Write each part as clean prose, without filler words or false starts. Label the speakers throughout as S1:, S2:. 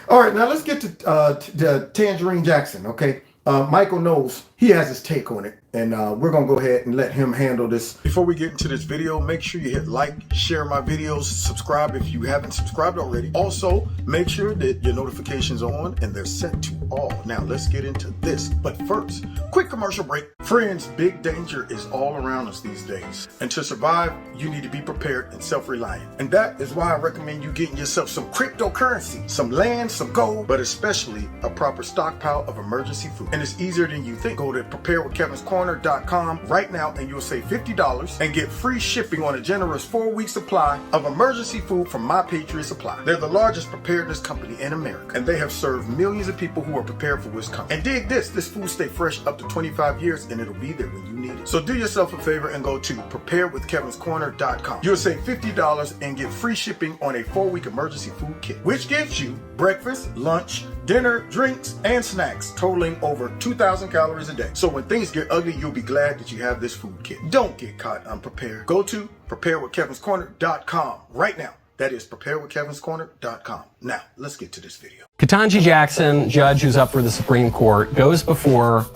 S1: All right, now let's get to Tangerine Jackson, okay? Michael knows he has his take on it, and we're going to go ahead and let him handle this. Before we get into this video, make sure you hit like, share my videos, subscribe if you haven't subscribed already. Also, make sure that your notifications are on and they're set to all. Now, let's get into this. But first, quick commercial break. Friends, big danger is all around us these days. And to survive, you need to be prepared and self-reliant. And that is why I recommend you getting yourself some cryptocurrency, some land, some gold, but especially a proper stockpile of emergency food. And it's easier than you think. Go to preparewithkevinscorner.com right now and you'll save $50 and get free shipping on a generous 4-week supply of emergency food from My Patriot Supply. They're the largest preparedness company in America, and they have served millions of people who are prepared for what's coming. And dig this food stay fresh up to 25 years and it'll be there when you need it. So do yourself a favor and go to preparewithkevinscorner.com. You'll save $50 and get free shipping on a 4-week emergency food kit, which gives you breakfast, lunch, dinner, drinks, and snacks totaling over 2,000 calories a day. So when things get ugly, you'll be glad that you have this food kit. Don't get caught unprepared. Go to preparewithkevinscorner.com right now. That is preparewithkevinscorner.com. Now, let's get to this video.
S2: Ketanji Jackson, judge who's up for the Supreme Court, goes before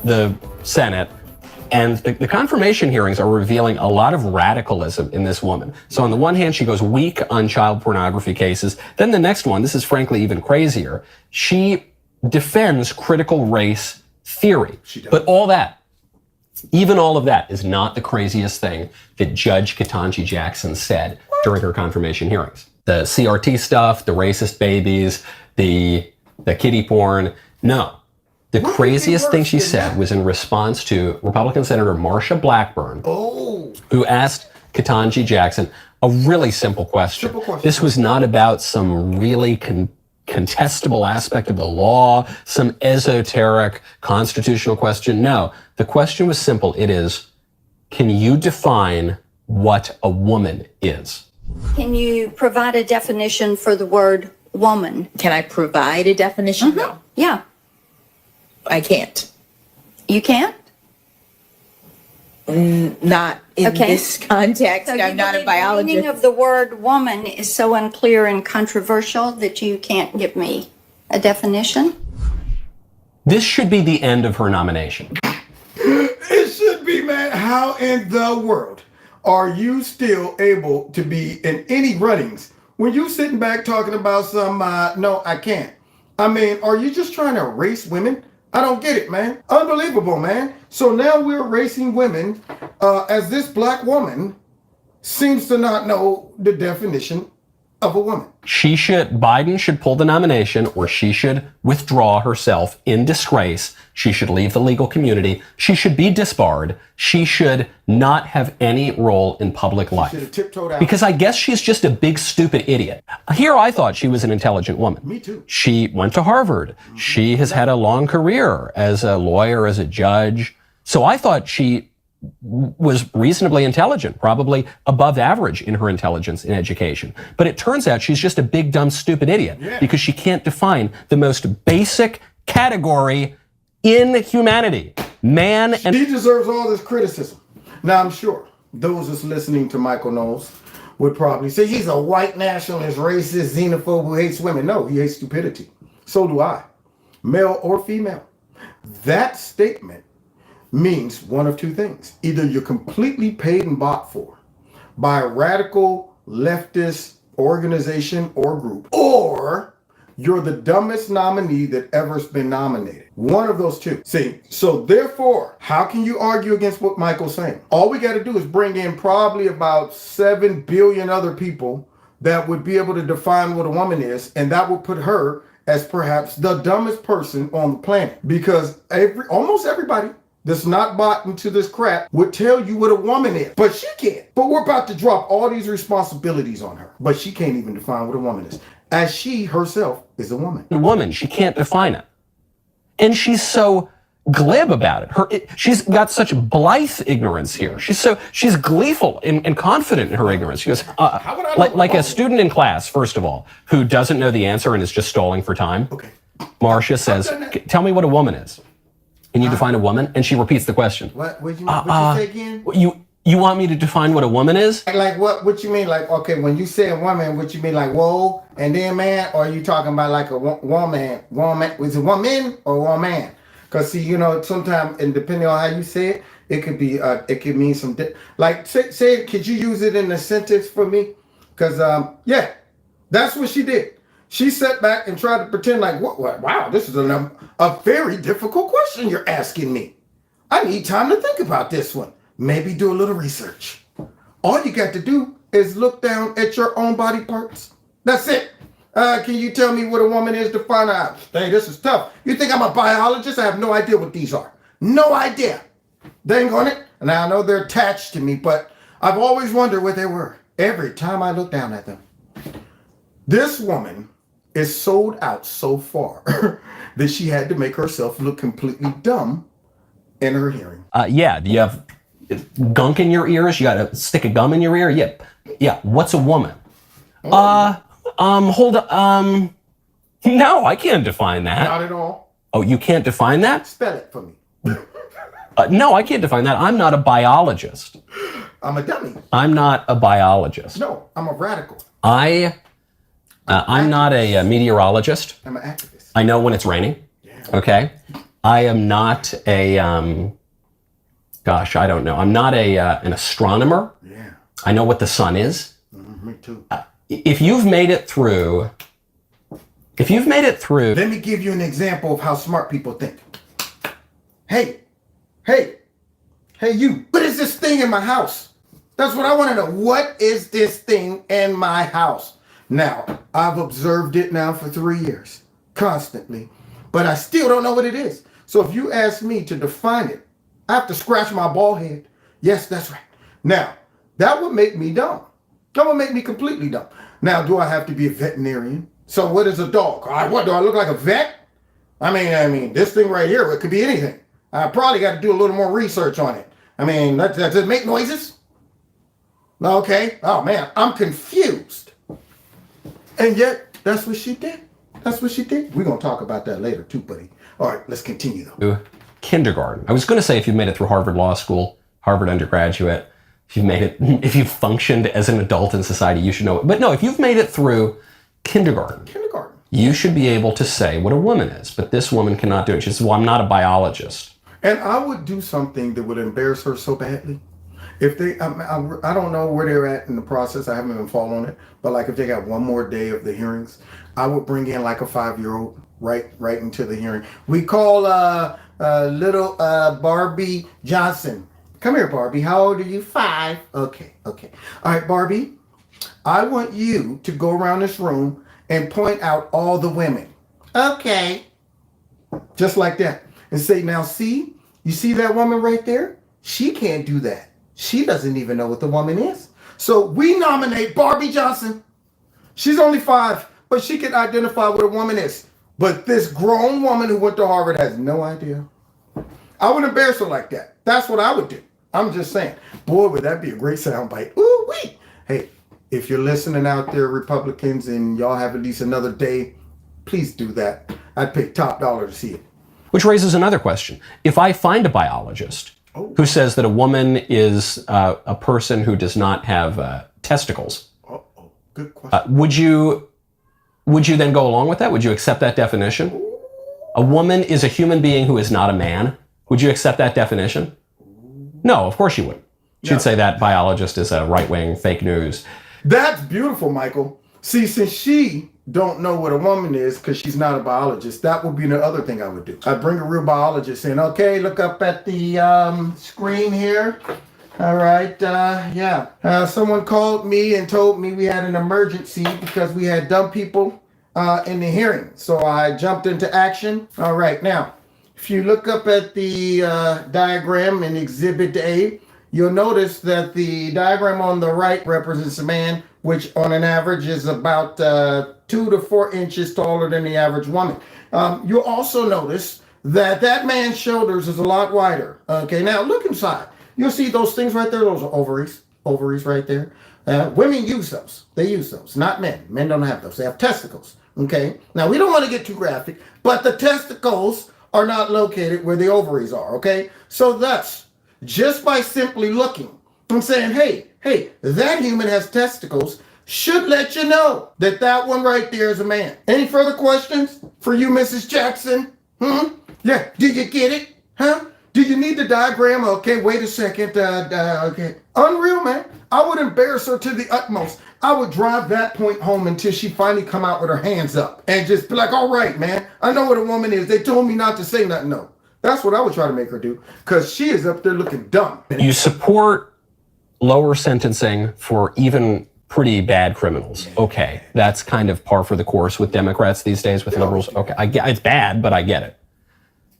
S2: the Senate, and the confirmation hearings are revealing a lot of radicalism in this woman. So on the one hand, she goes weak on child pornography cases. Then the next one, this is frankly even crazier, she defends critical race theory. But all that, even all of that, is not the craziest thing that Judge Ketanji Jackson said during her confirmation hearings. The CRT stuff, the racist babies, the kiddie porn, no. The craziest thing she said was in response to Republican Senator Marsha Blackburn, who asked Ketanji Jackson a really simple question. This was not about some really contestable aspect of the law, some esoteric constitutional question. No, the question was simple. It is, can you define what a woman is?
S3: Can you provide a definition for the word woman?
S4: Can I provide a definition? No.
S3: Yeah.
S4: I can't.
S3: You can't?
S4: Not in this context.
S3: So
S4: I'm not a
S3: The
S4: biologist.
S3: meaning of the word woman is so unclear and controversial that you can't give me a definition?
S2: This should be the end of her nomination.
S1: It should be, man. How in the world are you still able to be in any runnings when you sitting back talking about some, no, I can't? I mean, are you just trying to erase women? I don't get it, man. Unbelievable, man. So now we're erasing women as this black woman seems to not know the definition of a woman.
S2: Biden should pull the nomination, or she should withdraw herself in disgrace. She should leave the legal community. She should be disbarred. She should not have any role in public life.
S1: Should have tiptoed out.
S2: Because I guess she's just a big, stupid idiot. Here I thought she was an intelligent woman.
S1: Me too.
S2: She went to Harvard. She has had a long career as a lawyer, as a judge. So I thought she was reasonably intelligent, probably above average in her intelligence in education. But it turns out she's just a big, dumb, stupid idiot because she can't define the most basic category in humanity. Man and...
S1: He deserves all this criticism. Now, I'm sure those that's listening to Michael Knowles would probably say he's a white nationalist, racist, xenophobe who hates women. No, he hates stupidity. So do I, male or female. That statement means one of two things. Either you're completely paid and bought for by a radical leftist organization or group, or you're the dumbest nominee that ever's been nominated. One of those two. See, so therefore, how can you argue against what Michael's saying? All we got to do is bring in probably about 7 billion other people that would be able to define what a woman is, and that would put her as perhaps the dumbest person on the planet. Because almost everybody that's not bought into this crap would tell you what a woman is, but she can't. But we're about to drop all these responsibilities on her, but she can't even define what a woman is, as she herself is a woman.
S2: A woman, she can't define it. And she's so glib about it. She's got such blithe ignorance here. She's gleeful and confident in her ignorance. She goes, like a student in class, first of all, who doesn't know the answer and is just stalling for time.
S1: Okay.
S2: Marcia says, tell me what a woman is. Can you define a woman? And she repeats the question.
S1: What did you say again?
S2: You want me to define what a woman is?
S1: Like what you mean? Like, okay, when you say a woman, what you mean like whoa and then man? Or are you talking about like a woman? Was it woman or woman? Because see, you know, sometimes and depending on how you say it, it could be it could mean some like say could you use it in a sentence for me? Because yeah, that's what she did. She sat back and tried to pretend like what wow, this is a very difficult question you're asking me. I need time to think about this one. Maybe do a little research. All you got to do is look down at your own body parts. That's it. Can you tell me what a woman is to find out? Hey, this is tough. You think I'm a biologist? I have no idea what these are. No idea. Dang on it. And I know they're attached to me, but I've always wondered what they were every time I look down at them. This woman is sold out so far that she had to make herself look completely dumb in her hearing.
S2: Yeah, do you have gunk in your ears? You got a stick of gum in your ear? Yeah. What's a woman? Hold on. No, I can't define that.
S1: Not at all.
S2: Oh, you can't define that?
S1: Spell it for me.
S2: No, I can't define that. I'm not a biologist.
S1: I'm a dummy.
S2: I'm not a biologist.
S1: No, I'm a radical.
S2: I'm not a meteorologist.
S1: I'm an activist.
S2: I know when it's raining.
S1: Yeah.
S2: Okay. I am not a, gosh, I don't know. I'm not an astronomer.
S1: Yeah.
S2: I know what the sun is.
S1: Me too.
S2: If you've made it through,
S1: let me give you an example of how smart people think. Hey, you, what is this thing in my house? That's what I want to know. What is this thing in my house? Now, I've observed it now for 3 years, constantly, but I still don't know what it is. So if you ask me to define it, I have to scratch my bald head. Yes, that's right. Now, that would make me dumb. That would make me completely dumb. Now, do I have to be a veterinarian? So what is a dog? What, do I look like a vet? I mean, this thing right here, it could be anything. I probably got to do a little more research on it. I mean, does it make noises? Okay. Oh, man, I'm confused. And yet, that's what she did. That's what she did. We're going to talk about that later, too, buddy. All right, let's continue, though.
S2: Kindergarten. I was going to say if you've made it through Harvard Law School, Harvard undergraduate, if you've made it, if you've functioned as an adult in society, you should know it. But no, if you've made it through kindergarten, you should be able to say what a woman is. But this woman cannot do it. She says, well, I'm not a biologist.
S1: And I would do something that would embarrass her so badly. If they, I don't know where they're at in the process. I haven't been following it. But like if they got one more day of the hearings, I would bring in like a 5-year-old right into the hearing. We call little Barbie Johnson. Come here, Barbie. How old are you? 5. Okay. All right, Barbie. I want you to go around this room and point out all the women. Okay. Just like that. And say, now see, you see that woman right there? She can't do that. She doesn't even know what the woman is. So we nominate Barbie Johnson. She's only 5, but she can identify what a woman is. But this grown woman who went to Harvard has no idea. I would embarrass her like that. That's what I would do. I'm just saying. Boy, would that be a great soundbite. Ooh, wee. Hey, if you're listening out there, Republicans, and y'all have at least another day, please do that. I'd pay top dollar to see it.
S2: Which raises another question. If I find a biologist who says that a woman is a person who does not have testicles,
S1: good question.
S2: Would you then go along with that? Would you accept that definition? A woman is a human being who is not a man. Would you accept that definition? No, of course you wouldn't. She'd say that biologist is a right-wing fake news.
S1: That's beautiful, Michael. See, since she don't know what a woman is because she's not a biologist, that would be the other thing I would do. I'd bring a real biologist in. Okay, look up at the screen here. All right, someone called me and told me we had an emergency because we had dumb people in the hearing. So I jumped into action. All right, now, if you look up at the diagram in Exhibit A, you'll notice that the diagram on the right represents a man, which on an average is about 2 to 4 inches taller than the average woman. You'll also notice that that man's shoulders is a lot wider. Okay, now look inside. You'll see those things right there. Those are ovaries right there. Women use those. They use those, not men. Men don't have those. They have testicles. Okay, now we don't want to get too graphic, but the testicles are not located where the ovaries are. Okay, so thus, just by simply looking, I'm saying, hey, that human has testicles should let you know that that one right there is a man. Any further questions for you, Mrs. Jackson? Yeah, did you get it? Huh? Do you need the diagram? Okay, wait a second. Okay. Unreal, man. I would embarrass her to the utmost. I would drive that point home until she finally come out with her hands up and just be like, all right, man, I know what a woman is. They told me not to say nothing. No. That's what I would try to make her do, because she is up there looking dumb.
S2: You support lower sentencing for even pretty bad criminals. Okay, that's kind of par for the course with Democrats these days, with liberals. Okay, I get it's bad, but I get it.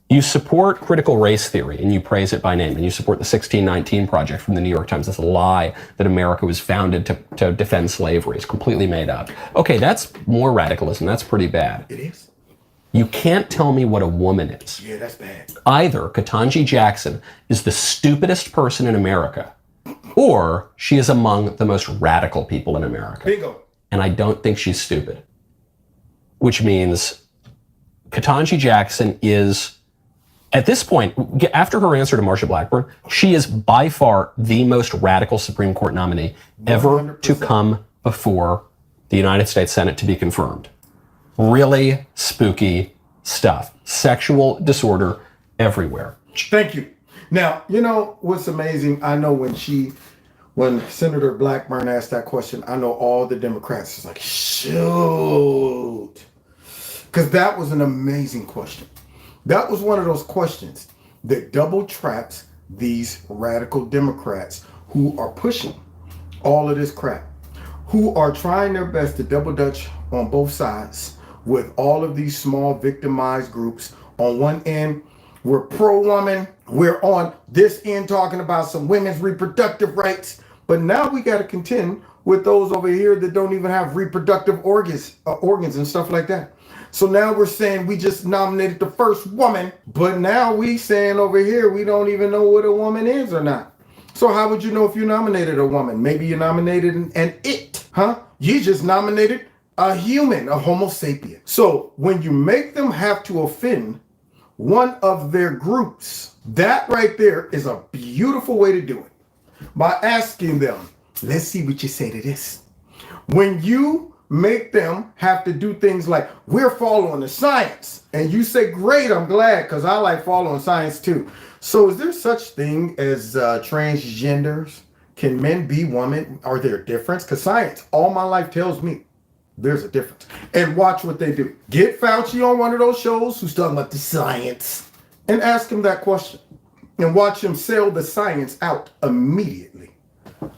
S2: You support critical race theory, and you praise it by name, and you support the 1619 Project from the New York Times. That's a lie that America was founded to defend slavery. It's completely made up. Okay, that's more radicalism. That's pretty bad.
S1: It is.
S2: You can't tell me what a woman is.
S1: Yeah, that's bad.
S2: Either Ketanji Jackson is the stupidest person in America, or she is among the most radical people in America.
S1: Bingo.
S2: And I don't think she's stupid. Which means Ketanji Jackson is, at this point, after her answer to Marsha Blackburn, she is by far the most radical Supreme Court nominee ever
S1: 100%.
S2: to come before the United States Senate to be confirmed. Really spooky stuff. Sexual disorder everywhere.
S1: Thank you. Now, you know what's amazing? I know when Senator Blackburn asked that question, I know all the Democrats is like, shoot. Because that was an amazing question. That was one of those questions that double traps these radical Democrats who are pushing all of this crap, who are trying their best to double dutch on both sides with all of these small victimized groups. On one end, we're pro-woman. We're on this end talking about some women's reproductive rights. But now we got to contend with those over here that don't even have reproductive organs and stuff like that. So now we're saying we just nominated the first woman, but now we saying over here we don't even know what a woman is or not. So how would you know if you nominated a woman? Maybe you nominated an it, huh? You just nominated a human, a Homo sapien. So when you make them have to offend one of their groups, that right there is a beautiful way to do it. By asking them, let's see what you say to this. When you make them have to do things like, we're following the science, and you say, great, I'm glad, because I like following science too. So is there such thing as transgenders? Can men be women? Are there a difference? Because science all my life tells me there's a difference. And watch what they do. Get Fauci on one of those shows who's talking about the science and ask him that question. And watch him sell the science out immediately.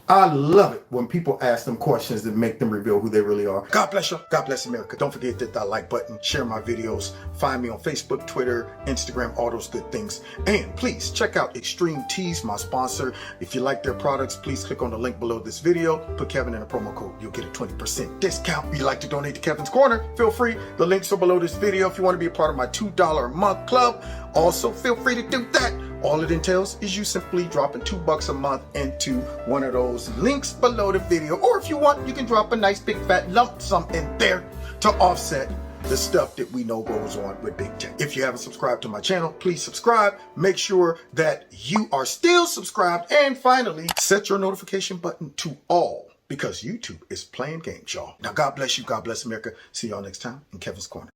S1: I love it when people ask them questions that make them reveal who they really are. God bless you. God bless America. Don't forget to hit that like button, share my videos, find me on Facebook, Twitter, Instagram, all those good things. And please check out Extreme Teas, my sponsor. If you like their products, please click on the link below this video. Put Kevin in a promo code. You'll get a 20% discount. If you'd like to donate to Kevin's Corner, feel free. The links are below this video. If you want to be a part of my $2 a month club, also feel free to do that. All it entails is you simply dropping $2 a month into one of those links below the video. Or if you want, you can drop a nice big fat lump sum in there to offset the stuff that we know goes on with big tech. If you haven't subscribed to my channel, please subscribe. Make sure that you are still subscribed. And finally, set your notification button to all, because YouTube is playing games, y'all. Now, God bless you. God bless America. See y'all next time in Kevin's Corner.